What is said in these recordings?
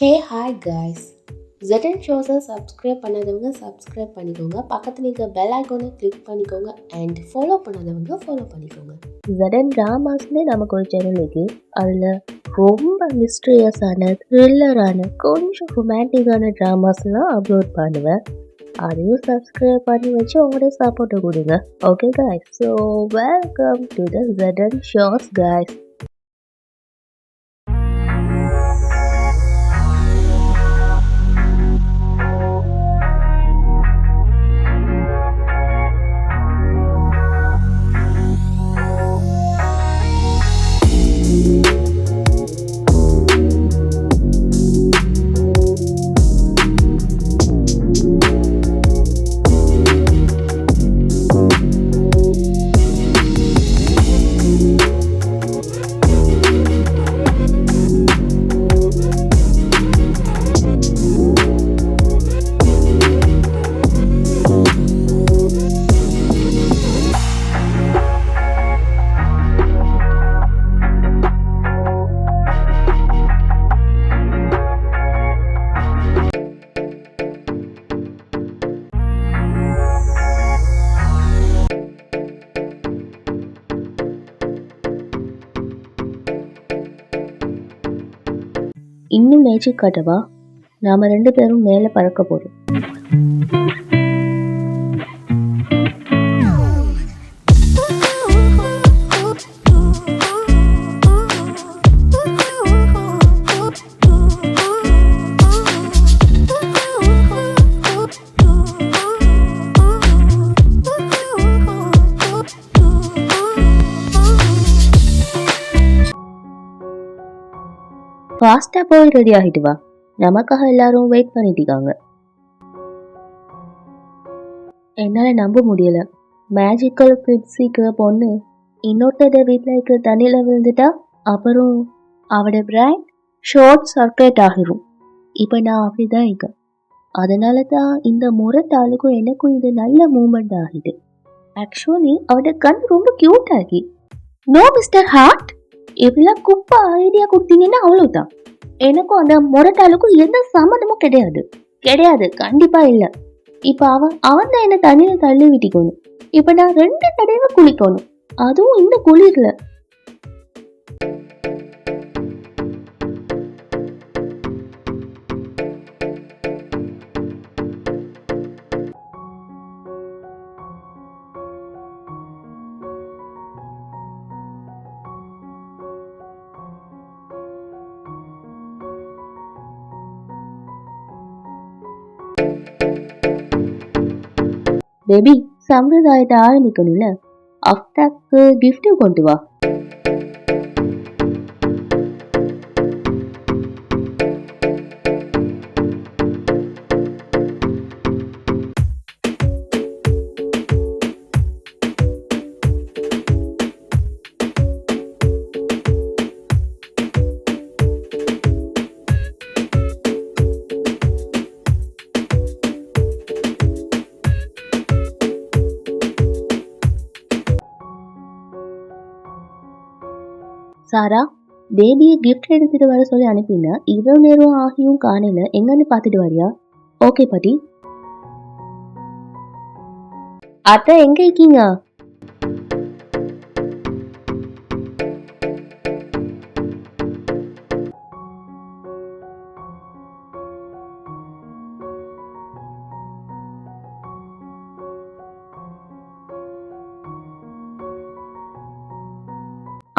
ஹே hi guys. ZN ஷோஸை subscribe பண்ணாதவங்க subscribe பண்ணிக்கோங்க. பக்கத்தில் இருக்க பெல் ஐக்கானை கிளிக் பண்ணிக்கோங்க அண்ட் ஃபாலோ பண்ணாதவங்க ஃபாலோ பண்ணிக்கோங்க. ZN ட்ராமாஸ்னே நமக்கு ஒரு சேனல் இருக்கு. அதில் ரொம்ப மிஸ்டீரியஸான த்ரில்லரான கொஞ்சம் ரொமான்டிக்கான ட்ராமாஸ்லாம் அப்லோட் பண்ணுவேன். அதையும் சப்ஸ்கிரைப் பண்ணி வச்சு உங்களோட சப்போர்ட்டை கொடுங்க. Okay guys, so welcome to the ZN shows guys. இன்னும் மேஜிக் காட்டவா? நாம 2 பேரும் மேலே பறக்க போறோம். ஃபாஸ்ட்டாக போய் ரெடி ஆகிட்டு வா, நமக்காக எல்லாரும் வெயிட் பண்ணிட்டு இருக்காங்க. என்னால் நம்ப முடியல, மேஜிக்கல் கிட்ஸிக்கிற பொண்ணு இன்னொருத்தர வீட்டில் இருக்கிற தண்ணியில் விழுந்துட்டா அப்புறம் அவட பிரைன் ஷார்ட் சர்க்கியூட் ஆகிரும். இப்போ நான் அப்படிதான் இருக்கேன். அதனால தான் இந்த முரட்டாளுக்கும் எனக்கும் இது நல்ல மூமெண்ட் ஆகிது. ஆக்சுவலி அவட கண் ரொம்ப கியூட் ஆகி. நோ மிஸ்டர் ஹார்ட், இப்பெல்லாம் குப்பை ஐடியா கொடுத்தீங்கன்னா அவ்வளவுதான். எனக்கும் அந்த முரட்டாளுக்கும் எந்த சம்மந்தமும் கிடையாது, கண்டிப்பா இல்ல. இப்ப அவன் தான் என்ன தண்ணியில தள்ளி விட்டிக்கணும். இப்ப நான் 2 தடவை குளிக்கணும், அதுவும் இந்த குளிர்ல. பேபி, சம்பிரதாயத்தை ஆரம்பிக்கணும்ல. அஃப்தாக்கு கிஃப்ட் கொண்டு வா. சாரா, பேபியை கிஃப்ட் எடுத்துட்டு வர சொல்லி அனுப்பினா இவ்வளவு நேரம் ஆகியும் காணையில, எங்கன்னு பாத்துட்டு வரியா? ஓகே பாட்டி. அத்தை எங்க இருக்கீங்க?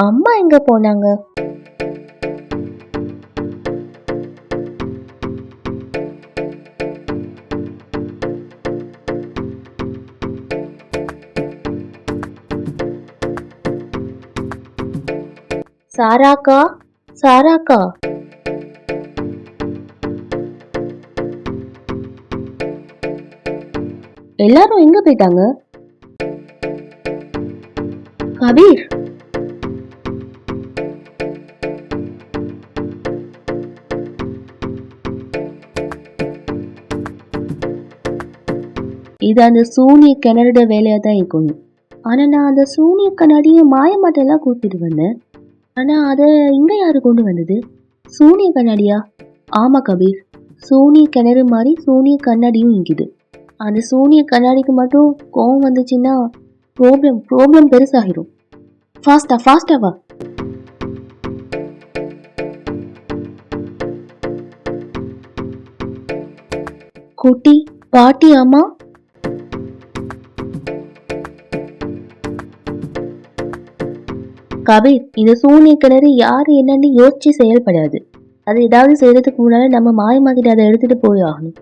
அம்மா எங்க போனாங்க? சாராக்கா, சாராக்கா, எல்லாரும் எங்க போயிட்டாங்க? கபீர், இது அந்த சூனிய கிணறுட வேலையா தான் இருக்கணும். ஆனா நான் அந்த சூனிய கண்ணாடியை மாயமாட்டெல்லாம் கூட்டிட்டு வந்தேன். ஆனா அத இங்க யாரு கொண்டு வந்தது? சூனிய கண்ணாடியா? ஆமா கபீர், சூனிய கிணறு மாதிரி சூனிய கண்ணாடியும் இங்குது. அந்த சூனிய கண்ணாடிக்கு மட்டும் கோவம் வந்துச்சுன்னா ப்ராப்ளம் பெருசாகிரும். ஃபாஸ்டா வா. குட்டி, பாட்டி, அம்மா. கபீர், இந்த சூனிய கிணறு யாரு என்னன்னு யோசிச்சு செயல்படாது. அது ஏதாவது செய்யறதுக்கு முன்னால நம்ம மாயமாக்கிட்டு அதை எடுத்துட்டு போய் ஆகணும்.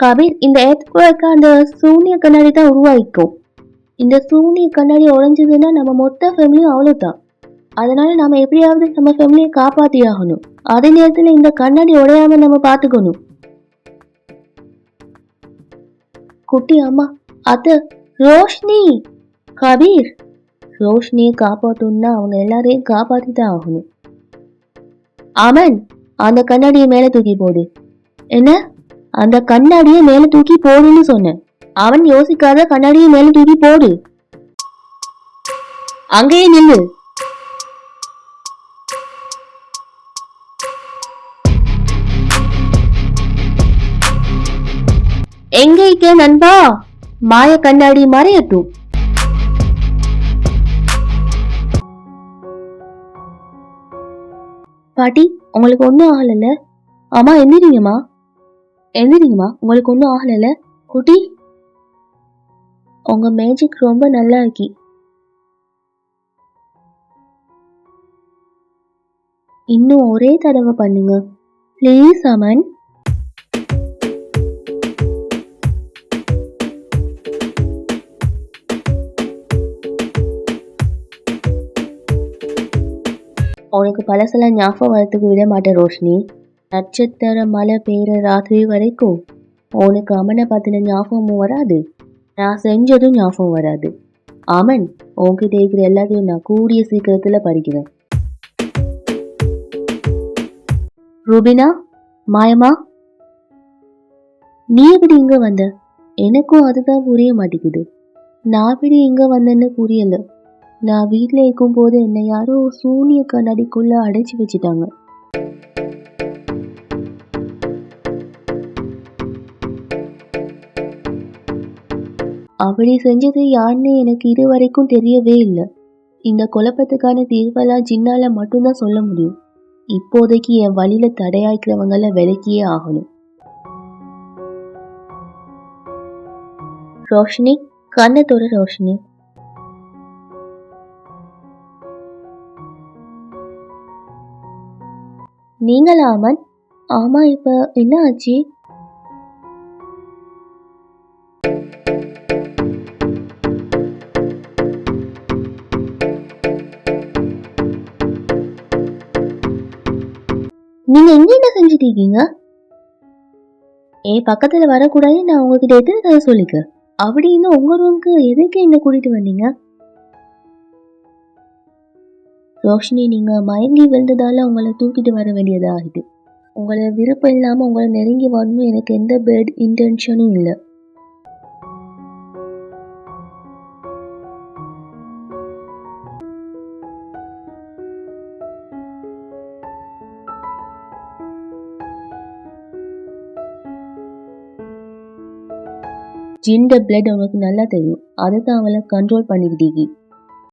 கபீர், இந்த எர்த்குவேக்க அந்த சூனிய கண்ணாடி தான் உருவாக்கும். இந்த சூனிய கண்ணாடி உடைஞ்சதுன்னா நம்ம மொத்த ஃபேமிலியும் அவ்வளவுதான். அதனால நம்ம எப்படியாவது நம்ம ஃபேமிலியை காப்பாத்தி ஆகணும். அதே நேரத்துல இந்த கண்ணாடி உடையாம நம்ம பாத்துக்கணும். குட்டி, அம்மா, அது ரோஷினி. கபீர், ரோஷினியை காப்பாத்தணும்னா அவங்க எல்லாரையும் காப்பாத்தி தான் ஆகணும். அமன், அந்த கண்ணாடியை மேல தூக்கி போடு. என்ன? அந்த கண்ணாடியை மேல தூக்கி போடுன்னு சொன்னேன். அவன் யோசிக்காத கண்ணாடியை மேல தூக்கி போடு. அங்கேயே நில்லு. எங்க இருக்க நண்பா? மாய கண்ணாடி மறையட்டும். பாட்டி, உங்களுக்கு ஒன்றும் ஆகலைல்ல? அம்மா எந்திரிங்கம்மா, உங்களுக்கு ஒன்றும் ஆகலைல்ல? குட்டி, உங்க மேஜிக் ரொம்ப நல்லா இருக்கி. இன்னும் ஒரே தடவை பண்ணுங்க ப்ளீஸ் அமன். உனக்கு பழசெல்லாம் ஞாபகம் வரத்துக்கு விட மாட்டேன் ரோஷினி. நட்சத்திர மழை பெய்கிற ராத்திரி வரைக்கும் உனக்கு அமனை பற்றின ஞாபகமும் வராது, நான் செஞ்சதும் ஞாபகம் வராது. அமன், உன்கிட்ட இருக்கிற எல்லாத்தையும் நான் கூடிய சீக்கிரத்தில் படிக்கிறேன். ரூபினா, மாயமா, நீ எப்படி இங்கே வந்த? எனக்கும் அதுதான் புரிய மாட்டேங்குது. நான் எப்படி இங்கே வந்தேன்னு புரியல. நான் வீட்டில் இருக்கும் போது என்னை யாரோ சூனிய கண்ணாடிக்குள்ள அடைச்சி வச்சுட்டாங்க. அப்படி செஞ்சது யாருன்னு எனக்கு இது வரைக்கும் தெரியவே இல்லை. இந்த குழப்பத்துக்கான தீர்வெல்லாம் ஜின்னால மட்டும்தான் சொல்ல முடியும். இப்போதைக்கு என் வழியில தடையாய்க்கிறவங்கள விலக்கியே ஆகணும். ரோஷினி, கண்ணத்தோட ரோஷினி. நீங்களா அமன்? ஆமா, இப்ப என்ன ஆச்சு? நீங்க எங்க என்ன செஞ்சுட்டு இருக்கீங்க? என் பக்கத்துல வரக்கூடாது, நான் உங்ககிட்ட எத்தனை தடவை சொல்லிக்க. அப்படின்னு உங்க ரூமுக்கு எதுக்கு என்ன கூட்டிட்டு வந்தீங்க? ரோஷினி, நீங்க மயங்கி விழுந்ததால உங்களை தூக்கிட்டு வர வேண்டியதா ஆகிட்டு. உங்களை விருப்பம் இல்லாம உங்களை நெருங்கி வரணும் எனக்கு எந்த பேட் இன்டென்ஷனும் இல்லை. ஜின்ட பிளட் உனக்கு நல்லா தெரியும், அதுதான் அவளை கண்ட்ரோல் பண்ணிக்கிட்டீங்க.